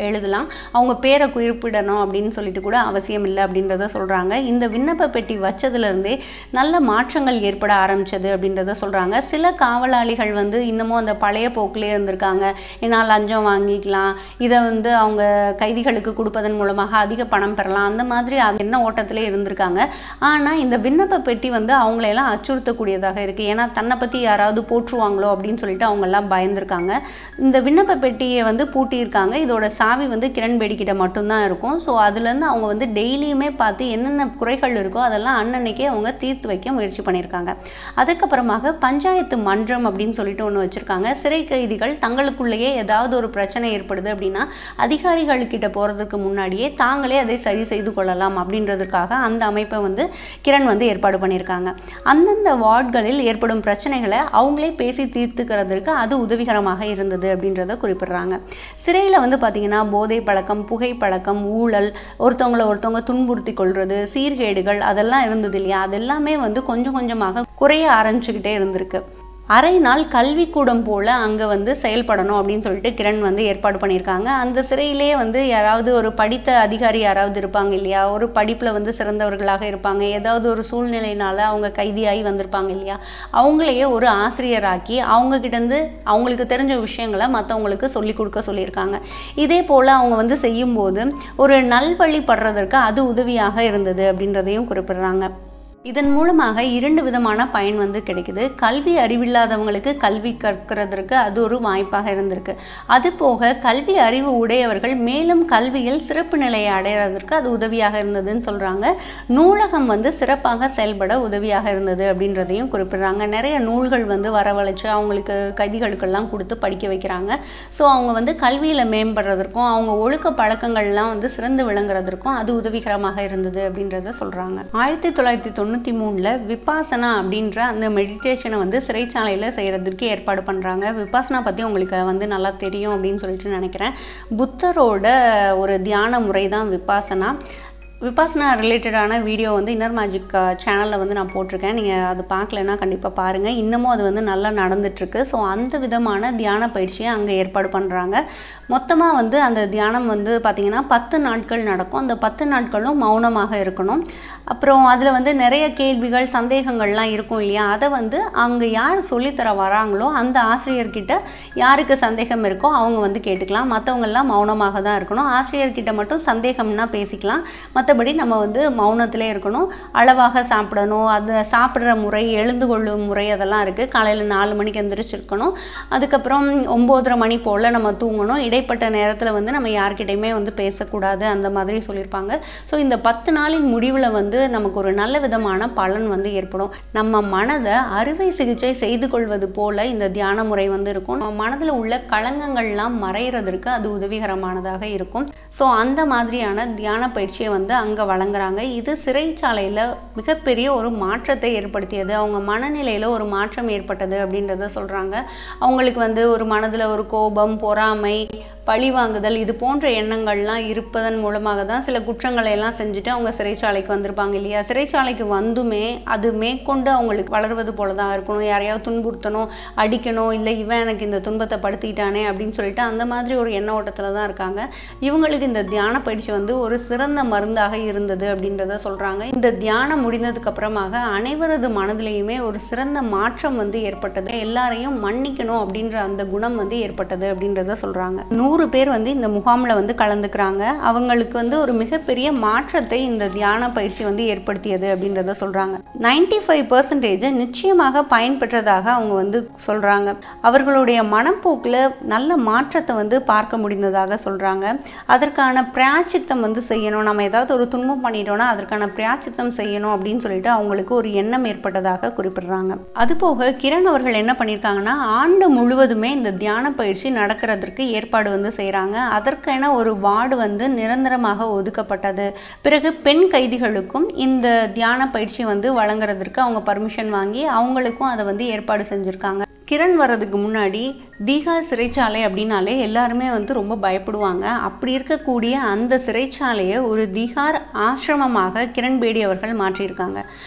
எழுதலாம். அவங்க பேரை குறிப்பிடணும் அப்படின்னு சொல்லிட்டு கூட அவசியம் இல்லை அப்படின்றத சொல்கிறாங்க. இந்த விண்ணப்ப பெட்டி வச்சதுலேருந்தே நல்ல மாற்றங்கள் ஏற்பட ஆரம்பித்தது அப்படின்றத சொல்கிறாங்க. சில காவலாளிகள் வந்து இன்னமும் அந்த பழைய போக்கிலே இருந்திருக்காங்க. ஏன்னா லஞ்சம் வாங்கிக்கலாம், இதை வந்து அவங்க கைதிகளுக்கு கொடுப்பதன் மூலமாக அதிக பணம் பெறலாம், அந்த மாதிரி என்ன ஓட்டத்திலே இருந்திருக்காங்க. ஆனால் இந்த விண்ணப்ப பெட்டி வந்து அவங்களையெல்லாம் அச்சுறுத்தக்கூடிய இருக்குது. ஏன்னா தன்னை பற்றி யாராவது போற்றுவாங்களோ அப்படின்னு சொல்லிட்டு அவங்கெல்லாம் பயந்துருக்காங்க. இந்த விண்ணப்ப பெட்டியை வந்து பூட்டியிருக்காங்க. இதோட சாவி வந்து கிரண் பேடி கிட்ட மட்டும்தான் இருக்கும். ஸோ அதுலேருந்து அவங்க வந்து டெய்லியுமே பார்த்து என்னென்ன குறைகள் இருக்கோ அதெல்லாம் அன்னன்னைக்கே அவங்க தீர்த்து வைக்க முயற்சி பண்ணியிருக்காங்க. அதுக்கப்புறமாக பஞ்சாயத்து மன்றம் அப்படின்னு சொல்லிட்டு ஒன்று வச்சுருக்காங்க. சிறை கைதிகள் தங்களுக்குள்ளேயே ஏதாவது ஒரு பிரச்சனை ஏற்படுது அப்படின்னா அதிகாரிகள்கிட்ட போகிறதுக்கு முன்னாடியே தாங்களே அதை சரி செய்து கொள்ளலாம் அப்படின்றதுக்காக அந்த அமைப்பை வந்து கிரண் வந்து ஏற்பாடு பண்ணியிருக்காங்க. அந்தந்த வார்டுகளில் ஏற்படும் பிரச்சனைகளை அவங்களே பேசி தீர்த்துக்கிறதுக்கு அது உதவிகரமாக இருந்தது அப்படின்றத குறிப்பிடுறாங்க. சிறையில் வந்து பார்த்திங்கன்னா போதை பழக்கம், புகைப்பழக்கம், ஊழல், ஒருத்தவங்க துன்புறுத்தி கொள்வது, சீர்கேடுகள் அதெல்லாம் இருந்தது இல்லையா, அதெல்லாமே வந்து கொஞ்சம் கொஞ்சமாக குறைய ஆரம்பிச்சுக்கிட்டே இருந்திருக்கு. அரை நாள் கல்விக்கூடம் போல் அங்கே வந்து செயல்படணும் அப்படின்னு சொல்லிட்டு கிரண் வந்து ஏற்பாடு பண்ணியிருக்காங்க. அந்த சிறையிலேயே வந்து யாராவது ஒரு படித்த அதிகாரி யாராவது இருப்பாங்க இல்லையா, ஒரு படிப்பில் வந்து சிறந்தவர்களாக இருப்பாங்க, ஏதாவது ஒரு சூழ்நிலையினால் அவங்க கைதியாகி வந்திருப்பாங்க இல்லையா, அவங்களையே ஒரு ஆசிரியராக்கி அவங்கக்கிட்டேருந்து அவங்களுக்கு தெரிஞ்ச விஷயங்களை மற்றவங்களுக்கு சொல்லி கொடுக்க சொல்லியிருக்காங்க. இதே போல் அவங்க வந்து செய்யும்போது ஒரு நல்வழி படுறதற்கு அது உதவியாக இருந்தது அப்படின்றதையும் குறிப்பிடுறாங்க. இதன் மூலமாக 2 விதமான பயன் வந்து கிடைக்குது. கல்வி அறிவில்லாதவங்களுக்கு கல்வி கற்கிறதுக்கு அது ஒரு வாய்ப்பாக இருந்திருக்கு. அது போக கல்வி அறிவு உடையவர்கள் மேலும் கல்வியில் சிறப்பு நிலையை அடையிறதற்கு அது உதவியாக இருந்ததுன்னு சொல்கிறாங்க. நூலகம் வந்து சிறப்பாக செயல்பட உதவியாக இருந்தது அப்படின்றதையும் குறிப்பிடுறாங்க. நிறைய நூல்கள் வந்து வரவழைச்சு அவங்களுக்கு கைதிகளுக்கெல்லாம் கொடுத்து படிக்க வைக்கிறாங்க. ஸோ அவங்க வந்து கல்வியில் மேம்படுறதற்கும் அவங்க ஒழுக்க பழக்கங்கள்லாம் வந்து சிறந்து விளங்குறதற்கும் அது உதவிகரமாக இருந்தது அப்படின்றத சொல்கிறாங்க. 1993 விபாசனா அப்படின்ற அந்த மெடிடேஷனை வந்து சிறைச்சாலையில் செய்கிறதுக்கு ஏற்பாடு பண்ணுறாங்க. விபாசனா பற்றி உங்களுக்கு வந்து நல்லா தெரியும் அப்படின்னு சொல்லிட்டு நினைக்கிறேன். புத்தரோட ஒரு தியான முறை தான் விபாசனா. விபாசனா ரிலேட்டடான வீடியோ வந்து இன்னர் மேஜிக் சேனலில் வந்து நான் போட்டிருக்கேன். நீங்கள் அது பார்க்கலன்னா கண்டிப்பாக பாருங்கள். இன்னமும் அது வந்து நல்லா நடந்துட்டுருக்கு. ஸோ அந்த விதமான தியான பயிற்சியை அங்கே ஏற்பாடு பண்ணுறாங்க. மொத்தமாக வந்து அந்த தியானம் வந்து பார்த்திங்கன்னா 10 நாட்கள் நடக்கும். அந்த 10 நாட்களும் மௌனமாக இருக்கணும். அப்புறம் அதில் வந்து நிறைய கேள்விகள் சந்தேகங்கள்லாம் இருக்கும் இல்லையா, அதை வந்து அங்கே யார் சொல்லித்தர வராங்களோ அந்த ஆசிரியர்கிட்ட யாருக்கு சந்தேகம் இருக்கோ அவங்க வந்து கேட்டுக்கலாம். மற்றவங்கெல்லாம் மௌனமாக தான் இருக்கணும். ஆசிரியர்கிட்ட மட்டும் சந்தேகம்னா பேசிக்கலாம். மற்றபடி நம்ம வந்து மௌனத்திலே இருக்கணும். அளவாக சாப்பிடணும். அது சாப்பிட்ற முறை, எழுந்து கொள்ளும் முறை அதெல்லாம் இருக்குது. காலையில் 4 மணிக்கு எந்திரிச்சிருக்கணும். அதுக்கப்புறம் 9:30 மணி போல் நம்ம தூங்கணும். இடைப்பட்ட நேரத்தில் வந்து நம்ம யார்கிட்டையுமே வந்து பேசக்கூடாது அந்த மாதிரி சொல்லியிருப்பாங்க. ஸோ இந்த 10 நாளின் முடிவில் வந்து நமக்கு ஒரு நல்ல விதமான பலன் வந்து ஏற்படும். நம்ம மனதை அறுவை சிகிச்சை செய்து கொள்வது போல் இந்த தியான முறை வந்து இருக்கும். நம்ம மனதில் உள்ள களங்கங்கள்லாம் மறைகிறதுக்கு அது உதவிகரமானதாக இருக்கும். ஸோ அந்த மாதிரியான தியான பயிற்சியை வந்து அங்கே வழங்குறாங்க. இது சிறைச்சாலையில் மிகப்பெரிய ஒரு மாற்றத்தை ஏற்படுத்தியது. அவங்க மனநிலையில் ஒரு மாற்றம் ஏற்பட்டது அப்படின்றத சொல்கிறாங்க. அவங்களுக்கு வந்து ஒரு மனதில் ஒரு கோபம், பொறாமை, பழிவாங்குதல் இது போன்ற எண்ணங்கள்லாம் இருப்பதன் மூலமாக தான் சில குற்றங்களை எல்லாம் செஞ்சுட்டு அவங்க சிறைச்சாலைக்கு வந்திருப்பாங்க இல்லையா. சிறைச்சாலைக்கு வந்துமே அது மேற்கொண்டு அவங்களுக்கு வளர்வது போல தான் இருக்கணும். யாரையாவது துன்புறுத்தணும், அடிக்கணும், இல்லை இவன் எனக்கு இந்த துன்பத்தை படுத்திட்டானே அப்படின்னு சொல்லிட்டு அந்த மாதிரி ஒரு எண்ண ஓட்டத்தில் தான் இருக்காங்க. இவங்களுக்கு இந்த தியான பயிற்சி வந்து ஒரு சிறந்த மருந்தாக இருந்தது அப்படின்றத சொல்கிறாங்க. இந்த தியானம் முடிந்ததுக்கு அப்புறமாக அனைவரது மனதிலையுமே ஒரு சிறந்த மாற்றம் வந்து ஏற்பட்டது. எல்லாரையும் மன்னிக்கணும் அப்படின்ற அந்த குணம் வந்து ஏற்பட்டது அப்படின்றத சொல்கிறாங்க. 100 பேர் வந்து இந்த முகாமில் வந்து கலந்துக்கிறாங்க. அவங்களுக்கு வந்து ஒரு மிகப்பெரிய மாற்றத்தை இந்த தியான பயிற்சி வந்து ஏற்படுத்தியது அப்படின்றத சொல்கிறாங்க. 95% நிச்சயமாக பயன்பெற்றதாக அவங்க வந்து சொல்கிறாங்க. அவர்களுடைய மனப்போக்கில் நல்ல மாற்றத்தை வந்து பார்க்க முடிந்ததாக சொல்கிறாங்க. அதற்கான பிராயச்சித்தம் வந்து செய்யணும். நம்ம ஏதாவது ஒரு துன்பம் பண்ணிட்டோம்னா அதற்கான பிராயச்சித்தம் செய்யணும் அப்படின்னு சொல்லிட்டு அவங்களுக்கு ஒரு எண்ணம் ஏற்பட்டதாக குறிப்பிடுறாங்க. அதுபோக கிரண் அவர்கள் என்ன பண்ணியிருக்காங்கன்னா, ஆண்டு முழுவதுமே இந்த தியான பயிற்சி நடக்கிறதுக்கு ஏற்பாடு வந்து செய்கிறாங்க. அதற்கென ஒரு வார்டு வந்து நிரந்தரமாக ஒதுக்கப்பட்டது. பிறகு பெண் கைதிகளுக்கும் இந்த தியான பயிற்சி வந்து வழங்குறதுக்கு அவங்க பர்மிஷன் வாங்கி அவங்களுக்கும் அதை வந்து ஏற்பாடு செஞ்சுருக்காங்க. கிரண் வர்றதுக்கு முன்னாடி தீகார் சிறைச்சாலை அப்படின்னாலே எல்லாருமே வந்து ரொம்ப பயப்படுவாங்க. அப்படி இருக்கக்கூடிய அந்த சிறைச்சாலையை ஒரு தீகார் ஆசிரமமாக கிரண் பேடி அவர்கள் மாற்றியிருக்காங்க.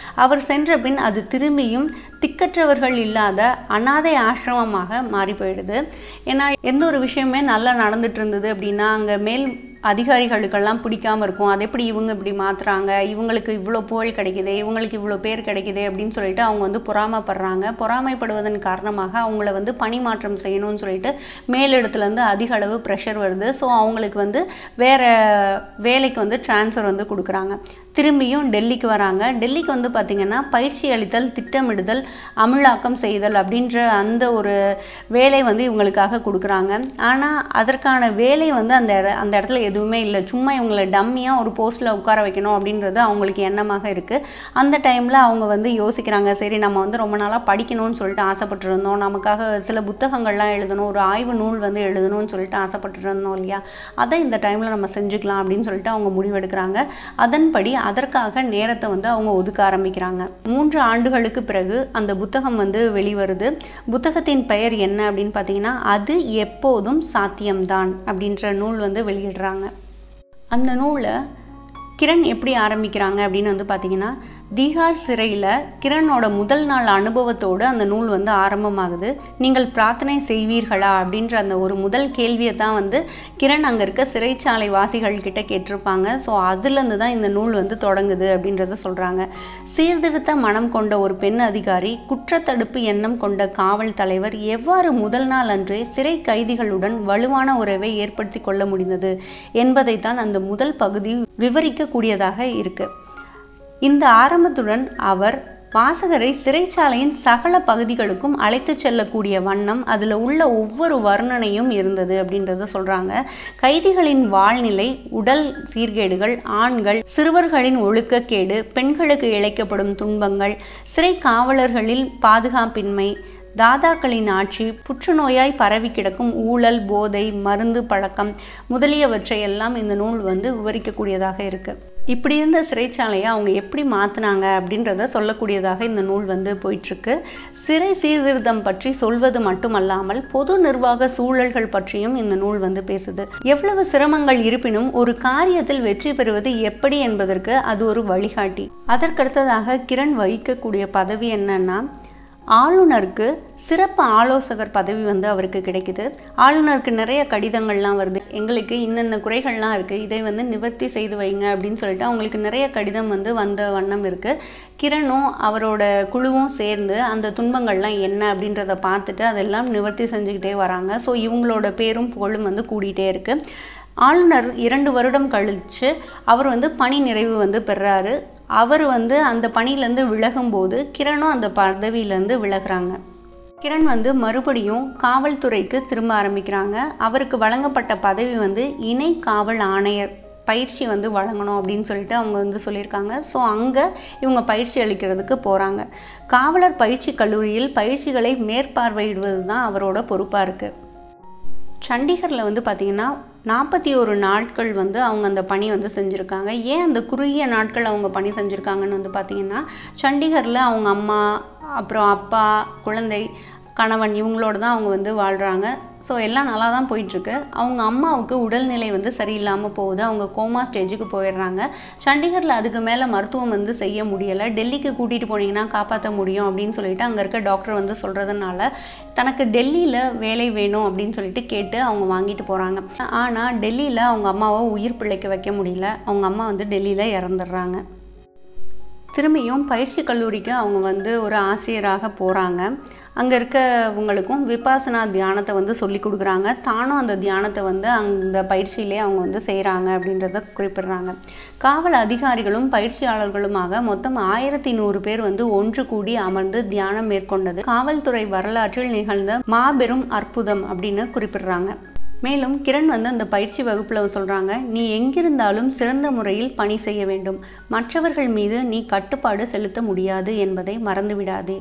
அவர் சென்ற பின் அது திரும்பியும் திக்கற்றவர்கள் இல்லாத அனாதை ஆசிரமமாக மாறி போயிடுது. ஏன்னா எந்த ஒரு விஷயமே நல்லா நடந்துட்டு இருந்தது அப்படின்னா அங்கே மேல் அதிகாரிகளுக்கெல்லாம் பிடிக்காமல் இருக்கும். அது எப்படி இவங்க இப்படி மாற்றுறாங்க, இவங்களுக்கு இவ்வளோ புகழ் கிடைக்குது, இவங்களுக்கு இவ்வளோ பேர் கிடைக்குது அப்படின்னு சொல்லிட்டு அவங்க வந்து பொறாமைப்படுறாங்க. பொறாமைப்படுவதன் காரணமாக அவங்கள வந்து பணி மாற்றம் செய்யணும்னு சொல்லிட்டு மேலிடத்துலேருந்து அதிக அளவு ப்ரெஷர் வருது. ஸோ அவங்களுக்கு வந்து வேறு வேலைக்கு வந்து ட்ரான்ஸ்ஃபர் வந்து கொடுக்குறாங்க. திரும்பியும் டெல்லிக்கு வராங்க. டெல்லிக்கு வந்து பார்த்திங்கன்னா பயிற்சி அளித்தல், திட்டமிடுதல், அமலாக்கம் செய்தல் அப்படின்ற அந்த ஒரு வேலை வந்து இவங்களுக்காக கொடுக்குறாங்க. ஆனால் அதற்கான வேலை வந்து அந்த இடத்துல எதுவுமே இல்லை. சும்மா இவங்களை டம்மியாக ஒரு போஸ்ட்டில் உட்கார வைக்கணும் அப்படின்றது அவங்களுக்கு எண்ணமாக இருக்குது. அந்த டைமில் அவங்க வந்து யோசிக்கிறாங்க, சரி நம்ம வந்து ரொம்ப நாளாக படிக்கணும்னு சொல்லிட்டு ஆசைப்பட்டுருந்தோம், நமக்காக சில புத்தகங்கள்லாம் எழுதணும், ஒரு ஆய்வு நூல் வந்து எழுதணும்னு சொல்லிட்டு ஆசைப்பட்டுருந்தோம் இல்லையா, அதை இந்த டைமில் நம்ம செஞ்சுக்கலாம் அப்படின்னு சொல்லிட்டு அவங்க முடிவெடுக்கிறாங்க. அதன்படி அதற்காக நேரத்தை வந்து அவங்க ஒதுக்க ஆரம்பிக்கிறாங்க. 3 ஆண்டுகளுக்கு பிறகு அந்த புத்தகம் வந்து வெளிவருது. புத்தகத்தின் பெயர் என்ன அப்படின்னு பார்த்தீங்கன்னா, அது எப்போதும் சாத்தியம்தான் அப்படின்ற நூல் வந்து வெளியிடுறாங்க. அந்த நூலை கிரண் எப்படி ஆரம்பிக்கிறாங்க அப்படின்னு வந்து பார்த்தீங்கன்னா, தீகார் சிறையில் கிரணோட முதல் நாள் அனுபவத்தோடு அந்த நூல் வந்து ஆரம்பமாகுது. நீங்கள் பிரார்த்தனை செய்வீர்களா அப்படின்ற அந்த ஒரு முதல் கேள்வியை தான் வந்து கிரண் அங்கே இருக்க சிறைச்சாலை வாசிகள்கிட்ட கேட்டிருப்பாங்க. ஸோ அதுலேருந்து தான் இந்த நூல் வந்து தொடங்குது அப்படின்றத சொல்கிறாங்க. சீர்திருத்த மனம் கொண்ட ஒரு பெண் அதிகாரி, குற்றத்தடுப்பு எண்ணம் கொண்ட காவல் தலைவர் எவ்வாறு முதல் நாள் அன்றே சிறை கைதிகளுடன் வலுவான உறவை ஏற்படுத்தி கொள்ள முடிந்தது என்பதைத்தான் அந்த முதல் பகுதி விவரிக்கக்கூடியதாக இருக்குது. இந்த ஆரம்பத்துடன் அவர் வாசகரை சிறைச்சாலையின் சகல பகுதிகளுக்கும் அழைத்து செல்லக்கூடிய வண்ணம் அதில் உள்ள ஒவ்வொரு வர்ணனையும் இருந்தது அப்படின்றத சொல்கிறாங்க. கைதிகளின் வாழ்நிலை, உடல் சீர்கேடுகள், ஆண்கள், சிறுவர்களின் ஒழுக்கக்கேடு, பெண்களுக்கு இழைக்கப்படும் துன்பங்கள், சிறை காவலர்களில் பாதுகாப்பின்மை, தாதாக்களின் ஆட்சி, புற்றுநோயாய் பரவி கிடக்கும் ஊழல், போதை, மருந்து பழக்கம் முதலியவற்றையெல்லாம் இந்த நூல் விவரிக்கக்கூடியதாக இருக்குது. இப்படி இருந்த சிறைச்சாலையை அவங்க எப்படி மாற்றினாங்க அப்படின்றத சொல்லக்கூடியதாக இந்த நூல் போயிட்டுருக்கு. சிறை சீர்திருத்தம் பற்றி சொல்வது மட்டுமல்லாமல் பொது நிர்வாக சூழல்கள் பற்றியும் இந்த நூல் பேசுது. எவ்வளவு சிரமங்கள் இருப்பினும் ஒரு காரியத்தில் வெற்றி பெறுவது எப்படி என்பதற்கு அது ஒரு வழிகாட்டி. அதற்கடுத்ததாக கிரண் வகிக்கக்கூடிய பதவி என்னன்னா, ஆளுநருக்கு சிறப்பு ஆலோசகர் பதவி அவருக்கு கிடைக்குது. ஆளுநருக்கு நிறைய கடிதங்கள்லாம் வருது, எங்களுக்கு இன்னென்ன குறைகள்லாம் இருக்குது, இதை நிவர்த்தி செய்து வைங்க அப்படின்னு சொல்லிட்டு அவங்களுக்கு நிறைய கடிதம் வந்த வண்ணம் இருக்குது. கிரணும் அவரோட குழுவும் சேர்ந்து அந்த துன்பங்கள்லாம் என்ன அப்படின்றத பார்த்துட்டு அதெல்லாம் நிவர்த்தி செஞ்சுக்கிட்டே வராங்க. ஸோ இவங்களோட பேரும் புகழும் கூடிகிட்டே இருக்குது. ஆளுநர் 2 வருடம் கழித்து அவர் பணி நிறைவு பெறாரு. அவர் அந்த பணியிலேருந்து விலகும்போது கிரணும் அந்த பதவியிலேருந்து விலகுறாங்க. கிரண் மறுபடியும் காவல்துறைக்கு திரும்ப ஆரம்பிக்கிறாங்க. அவருக்கு வழங்கப்பட்ட பதவி இணை காவல் ஆணையர் பயிற்சி வழங்கணும் அப்படின்னு சொல்லிட்டு அவங்க சொல்லியிருக்காங்க. ஸோ அங்கே இவங்க பயிற்சி அளிக்கிறதுக்கு போகிறாங்க. காவலர் பயிற்சி கல்லூரியில் பயிற்சிகளை மேற்பார்வையிடுவது தான் அவரோட பொறுப்பாக இருக்குது. சண்டிகரில் பார்த்திங்கன்னா 41 நாட்கள் அவங்க அந்த பணி செஞ்சுருக்காங்க. ஏன் அந்த குறுகிய நாட்கள் அவங்க பணி செஞ்சுருக்காங்கன்னு பார்த்திங்கன்னா, சண்டிகரில் அவங்க அம்மா, அப்புறம் அப்பா, குழந்தை, கணவன் இவங்களோட தான் அவங்க வாழ்கிறாங்க. ஸோ எல்லாம் நல்லா தான் போயிட்டுருக்கு. அவங்க அம்மாவுக்கு உடல்நிலை சரியில்லாமல் போகுது. அவங்க கோமா ஸ்டேஜுக்கு போயிடுறாங்க. சண்டிகரில் அதுக்கு மேலே மருத்துவம் செய்ய முடியலை. டெல்லிக்கு கூட்டிகிட்டு போனீங்கன்னா காப்பாற்ற முடியும் அப்படின்னு சொல்லிட்டு அங்கே இருக்க டாக்டர் சொல்கிறதுனால தனக்கு டெல்லியில் வேலை வேணும் அப்படின்னு சொல்லிட்டு கேட்டு அவங்க வாங்கிட்டு போகிறாங்க. ஆனால் டெல்லியில் அவங்க அம்மாவை உயிர் பிழைக்க வைக்க முடியல. அவங்க அம்மா டெல்லியில் இறந்துடுறாங்க. திரும்பியும் பயிற்சி கல்லூரிக்கு அவங்க ஒரு ஆசிரியராக போகிறாங்க. அங்கே இருக்கவங்களுக்கும் விபாசனா தியானத்தை சொல்லி கொடுக்குறாங்க. தானும் அந்த தியானத்தை அந்த பயிற்சியிலே அவங்க செய்கிறாங்க அப்படின்றத குறிப்பிடுறாங்க. காவல் அதிகாரிகளும் பயிற்சியாளர்களுமாக மொத்தம் 1100 பேர் ஒன்று கூடி அமர்ந்து தியானம் மேற்கொண்டது காவல்துறை வரலாற்றில் நிகழ்ந்த மாபெரும் அற்புதம் அப்படின்னு குறிப்பிடுறாங்க. மேலும் கிரண் அந்த பயிற்சி வகுப்பில் சொல்கிறாங்க, நீ எங்கிருந்தாலும் சிறந்த முறையில் பணி செய்ய வேண்டும். மற்றவர்கள் மீது நீ கட்டுப்பாடு செலுத்த முடியாது என்பதை மறந்துவிடாதே.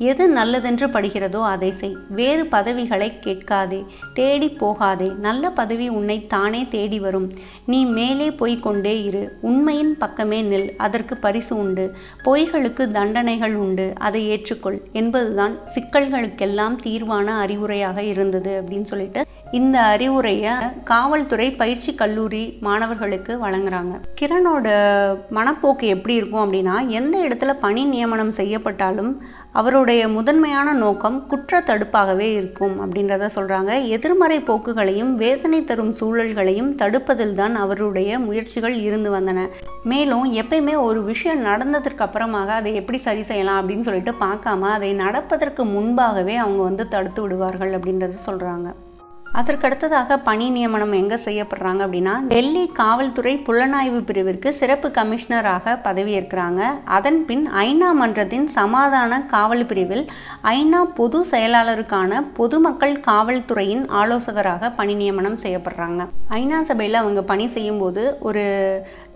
எது நல்லதென்று படுகிறதோ அதை செய். வேறு பதவிகளை கேட்காதே, தேடி போகாதே. நல்ல பதவி உன்னை தானே தேடி வரும். நீ மேலே போய்கொண்டே இரு. உண்மையின் பக்கமே நில், அதற்கு பரிசு உண்டு. பொய்களுக்கு தண்டனைகள் உண்டு, அதை ஏற்றுக்கொள் என்பதுதான் சிக்கல்களுக்கெல்லாம் தீர்வான அறிவுரையாக இருந்தது அப்படின்னு சொல்லிட்டு இந்த அறிவுரையை காவல்துறை பயிற்சி கல்லூரி மாணவர்களுக்கு வழங்குறாங்க. கிரணோட மனப்போக்கு எப்படி இருக்கும் அப்படின்னா, எந்த இடத்துல பணி நியமனம் செய்யப்பட்டாலும் அவருடைய முதன்மையான நோக்கம் குற்ற தடுப்பாகவே இருக்கும் அப்படின்றத சொல்கிறாங்க. எதிர்மறை போக்குகளையும் வேதனை தரும் சூழல்களையும் தடுப்பதில் தான் அவருடைய முயற்சிகள் இருந்து வந்தன. மேலும் எப்பயுமே ஒரு விஷயம் நடந்ததற்கு அப்புறமாக அதை எப்படி சரி செய்யலாம் அப்படின்னு சொல்லிட்டு பார்க்காம அதை நடப்பதற்கு முன்பாகவே அவங்க தடுத்து விடுவார்கள் அப்படின்றத சொல்கிறாங்க. அதற்கடுத்ததாக பணி நியமனம் எங்கே செய்யப்படுறாங்க அப்படின்னா, டெல்லி காவல்துறை புலனாய்வு பிரிவிற்கு சிறப்பு கமிஷனராக பதவியேற்கிறாங்க. அதன் பின் ஐநா மன்றத்தின் சமாதான காவல் பிரிவில் ஐநா பொது செயலாளருக்கான பொதுமக்கள் காவல்துறையின் ஆலோசகராக பணி நியமனம் செய்யப்படுறாங்க. ஐநா சபையில் அவங்க பணி செய்யும்போது ஒரு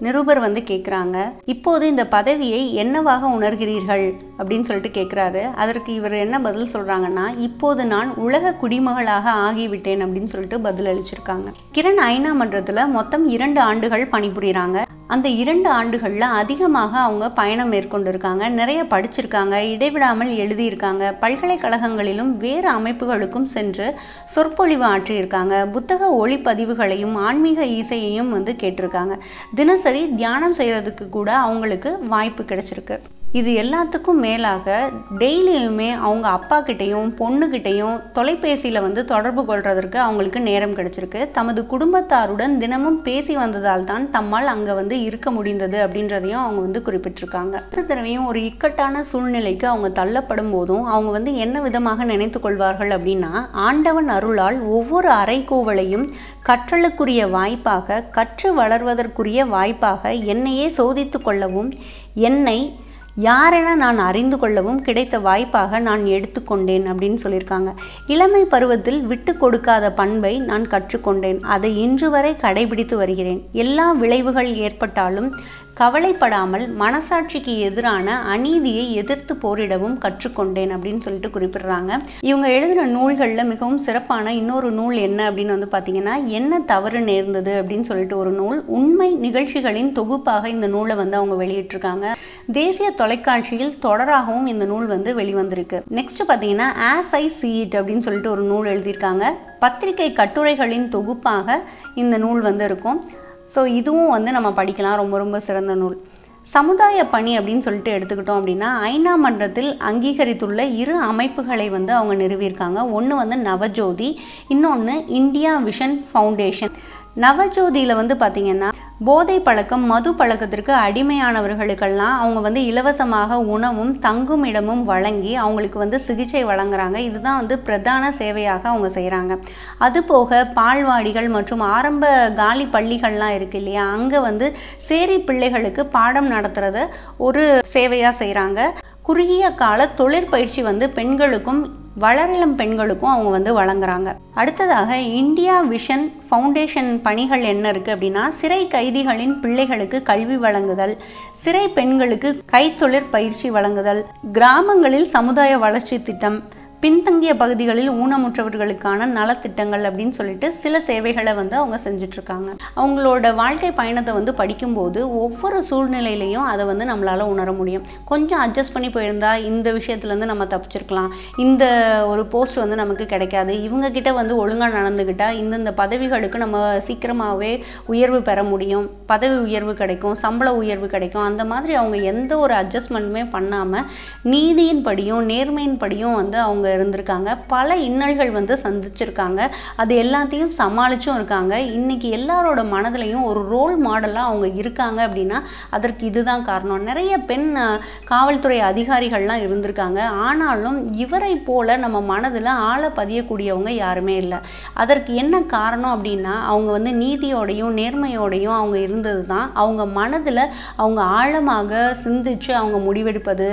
நிருபர் கேட்குறாங்க, இப்போது இந்த பதவியை என்னவாக உணர்கிறீர்கள் அப்படின்னு சொல்லிட்டு கேட்குறாரு. அதற்கு இவர் என்ன பதில் சொல்கிறாங்கன்னா, இப்போது நான் உலக குடிமகளாக ஆகிவிட்டேன் அப்படின்னு சொல்லிட்டு பதில் அளிச்சிருக்காங்க. கிரண் ஐநா மன்றத்தில் மொத்தம் 2 ஆண்டுகள் பணிபுரிகிறாங்க. அந்த 2 ஆண்டுகளில் அதிகமாக அவங்க பயணம் மேற்கொண்டிருக்காங்க. நிறைய படிச்சிருக்காங்க, இடைவிடாமல் எழுதியிருக்காங்க. பல்கலைக்கழகங்களிலும் வேறு அமைப்புகளுக்கும் சென்று சொற்பொழிவு ஆற்றியிருக்காங்க. புத்தக ஒளிப்பதிவுகளையும் ஆன்மீக இசையையும் கேட்டிருக்காங்க. தினசரி தியானம் செய்கிறதுக்கு கூட அவங்களுக்கு வாய்ப்பு கிடைச்சிருக்கு. இது எல்லாத்துக்கும் மேலாக டெய்லியுமே அவங்க அப்பா கிட்டேயும் பொண்ணுக்கிட்டேயும் தொலைபேசியில் வந்து தொடர்பு கொள்வதற்கு அவங்களுக்கு நேரம் கிடைச்சிருக்கு. தமது குடும்பத்தாருடன் தினமும் பேசி வந்ததால் தான் தம்மால் அங்கே வந்து இருக்க முடிந்தது அப்படின்றதையும் அவங்க வந்து குறிப்பிட்டிருக்காங்க. அடுத்த தடவையும் ஒரு இக்கட்டான சூழ்நிலைக்கு அவங்க தள்ளப்படும் போதும் அவங்க வந்து என்ன விதமாக நினைத்து கொள்வார்கள் அப்படின்னா, ஆண்டவன் அருளால் ஒவ்வொரு அறைகூவலையும் கற்றலுக்குரிய வாய்ப்பாக, கற்று வளர்வதற்குரிய வாய்ப்பாக, என்னையே சோதித்து கொள்ளவும், என்னை யாரென நான் அறிந்து கொள்ளவும் கிடைத்த வாய்ப்பாக நான் எடுத்துக்கொண்டேன் அப்படின்னு சொல்லியிருக்காங்க. இளமை பருவத்தில் விட்டு கொடுக்காத பண்பை நான் கற்றுக்கொண்டேன். அதை இன்று வரை கடைபிடித்து வருகிறேன். எல்லா விளைவுகள் ஏற்பட்டாலும் கவலைப்படாமல் மனசாட்சிக்கு எதிரான அநீதியை எதிர்த்து போரிடவும் கற்றுக்கொண்டேன் அப்படின்னு சொல்லிட்டு குறிப்பிடுறாங்க. இவங்க எழுதின நூல்களில் மிகவும் சிறப்பான இன்னொரு நூல் என்ன அப்படின்னு வந்து பார்த்தீங்கன்னா, என்ன தவறு நேர்ந்தது அப்படின்னு சொல்லிட்டு ஒரு நூல். உண்மை நிகழ்ச்சிகளின் தொகுப்பாக இந்த நூலை வந்து அவங்க வெளியிட்டிருக்காங்க. தேசிய தொலைக்காட்சியில் தொடராகவும் இந்த நூல் வந்து வெளிவந்திருக்கு. நெக்ஸ்ட் பார்த்தீங்கன்னா ஆஸ் ஐ சீ இட் அப்படின்னு சொல்லிட்டு ஒரு நூல் எழுதியிருக்காங்க. பத்திரிகை கட்டுரைகளின் தொகுப்பாக இந்த நூல் வந்து இருக்கும். ஸோ இதுவும் வந்து நம்ம படிக்கலாம். ரொம்ப ரொம்ப சிறந்த நூல். சமுதாய பணி அப்படின்னு சொல்லிட்டு எடுத்துக்கிட்டோம் அப்படின்னா, ஐநா மன்றத்தில் அங்கீகரித்துள்ள 2 அமைப்புகளை வந்து அவங்க நிறுவியிருக்காங்க. ஒன்று வந்து நவஜோதி, இன்னொன்று இந்தியா விஷன் ஃபவுண்டேஷன். நவஜோதியில் வந்து பார்த்திங்கன்னா, போதை பழக்கம், மது பழக்கத்திற்கு அடிமையானவர்களுக்கெல்லாம் அவங்க வந்து இலவசமாக உணவும் தங்கும் இடமும் வழங்கி அவங்களுக்கு வந்து சிகிச்சை வழங்குறாங்க. இதுதான் வந்து பிரதான சேவையாக அவங்க செய்கிறாங்க. அதுபோக பால்வாடிகள் மற்றும் ஆரம்ப காலி பள்ளிகள்லாம் இருக்குது இல்லையா, அங்கே வந்து சேரி பிள்ளைகளுக்கு பாடம் நடத்துகிறத ஒரு சேவையாக செய்கிறாங்க. குறுகிய கால தொழிற்பயிற்சி வந்து பெண்களுக்கும் வளரிளம் பெண்களுக்கும் அவங்க வந்து வழங்குறாங்க. அடுத்ததாக இந்தியா விஷன் ஃபவுண்டேஷன் பணிகள் என்ன இருக்குது அப்படின்னா, சிறை கைதிகளின் பிள்ளைகளுக்கு கல்வி வழங்குதல், சிறை பெண்களுக்கு கைத்தொழிற் பயிற்சி வழங்குதல், கிராமங்களில் சமுதாய வளர்ச்சி திட்டம், பின்தங்கிய பகுதிகளில் ஊனமுற்றவர்களுக்கான நலத்திட்டங்கள் அப்படின்னு சொல்லிட்டு சில சேவைகளை வந்து அவங்க செஞ்சிட்ருக்காங்க. அவங்களோட வாழ்க்கை பயணத்தை வந்து படிக்கும்போது ஒவ்வொரு சூழ்நிலையிலையும் அதை வந்து நம்மளால் உணர முடியும். கொஞ்சம் அட்ஜஸ்ட் பண்ணி போயிருந்தா இந்த விஷயத்துலேருந்து நம்ம தப்பிச்சிருக்கலாம், இந்த ஒரு போஸ்ட் வந்து நமக்கு கிடைக்காது, இவங்கக்கிட்ட வந்து ஒழுங்காக நடந்துக்கிட்டால் இந்தந்த பதவிகளுக்கு நம்ம சீக்கிரமாகவே உயர்வு பெற முடியும், பதவி உயர்வு கிடைக்கும், சம்பள உயர்வு கிடைக்கும். அந்த மாதிரி அவங்க எந்த ஒரு அட்ஜஸ்ட்மெண்ட்டுமே பண்ணாமல் நீதியின் படியும் நேர்மையின் படியும் வந்து அவங்க இருந்திருக்காங்க. பல இன்னல்கள் வந்து சந்திச்சிருக்காங்க. அது எல்லாத்தையும் சமாளிச்சும் இருக்காங்க. இன்னைக்கு எல்லாரோட மனதிலையும் ஒரு ரோல் மாடலாக அவங்க இருக்காங்க அப்படின்னா அதற்கு இதுதான் காரணம். நிறைய பெண் காவல்துறை அதிகாரிகள்லாம் இருந்திருக்காங்க. ஆனாலும் இவரை போல நம்ம மனதில் ஆழ பதியக்கூடியவங்க யாருமே இல்லை. அதற்கு என்ன காரணம் அப்படின்னா, அவங்க வந்து நீதியோடையும் நேர்மையோடையும் அவங்க இருந்தது தான். அவங்க மனதில் அவங்க ஆழமாக சிந்திச்சு அவங்க முடிவெடுப்பது,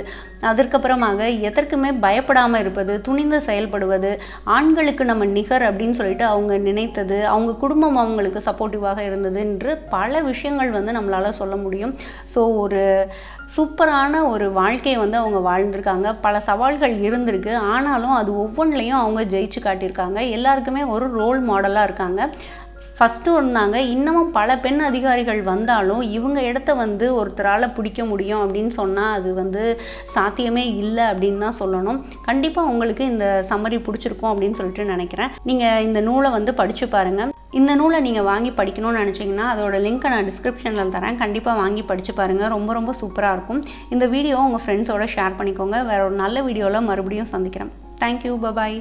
அதற்கப்புறமாக எதற்குமே பயப்படாமல் இருப்பது, துணிந்து செயல்படுவது, ஆண்களுக்கு நம்ம நிகர் அப்படின்னு சொல்லிட்டு அவங்க நினைத்தது, அவங்க குடும்பம் அவங்களுக்கு சப்போர்ட்டிவாக இருந்தது என்று பல விஷயங்கள் வந்து நம்மளால் சொல்ல முடியும். ஸோ ஒரு சூப்பரான ஒரு வாழ்க்கையை வந்து அவங்க வாழ்ந்திருக்காங்க. பல சவால்கள் இருந்திருக்கு, ஆனாலும் அது ஒவ்வொன்றிலையும் அவங்க ஜெயிச்சு காட்டியிருக்காங்க. எல்லாருக்குமே ஒரு ரோல் மாடலாக இருக்காங்க. ஃபஸ்ட்டும் இருந்தாங்க, இன்னமும் பல பெண் அதிகாரிகள் வந்தாலும் இவங்க இடத்த வந்து ஒருத்தரால் பிடிக்க முடியும் அப்படின்னு சொன்னால் அது வந்து சாத்தியமே இல்லை அப்படின்னு தான் சொல்லணும். கண்டிப்பாக உங்களுக்கு இந்த சம்மரி பிடிச்சிருக்கும் அப்படின்னு சொல்லிட்டு நினைக்கிறேன். நீங்கள் இந்த நூலை வந்து படித்து பாருங்கள். இந்த நூலை நீங்கள் வாங்கி படிக்கணும்னு நினச்சிங்கன்னா அதோட லிங்க்கை நான் டிஸ்கிரிப்ஷனில் தரேன். கண்டிப்பாக வாங்கி படித்து பாருங்கள். ரொம்ப ரொம்ப சூப்பராக இருக்கும். இந்த வீடியோவை உங்கள் ஃப்ரெண்ட்ஸோட ஷேர் பண்ணிக்கோங்க. வேறு ஒரு நல்ல வீடியோவில் மறுபடியும் சந்திக்கிறேன். தேங்க்யூ. பாய்.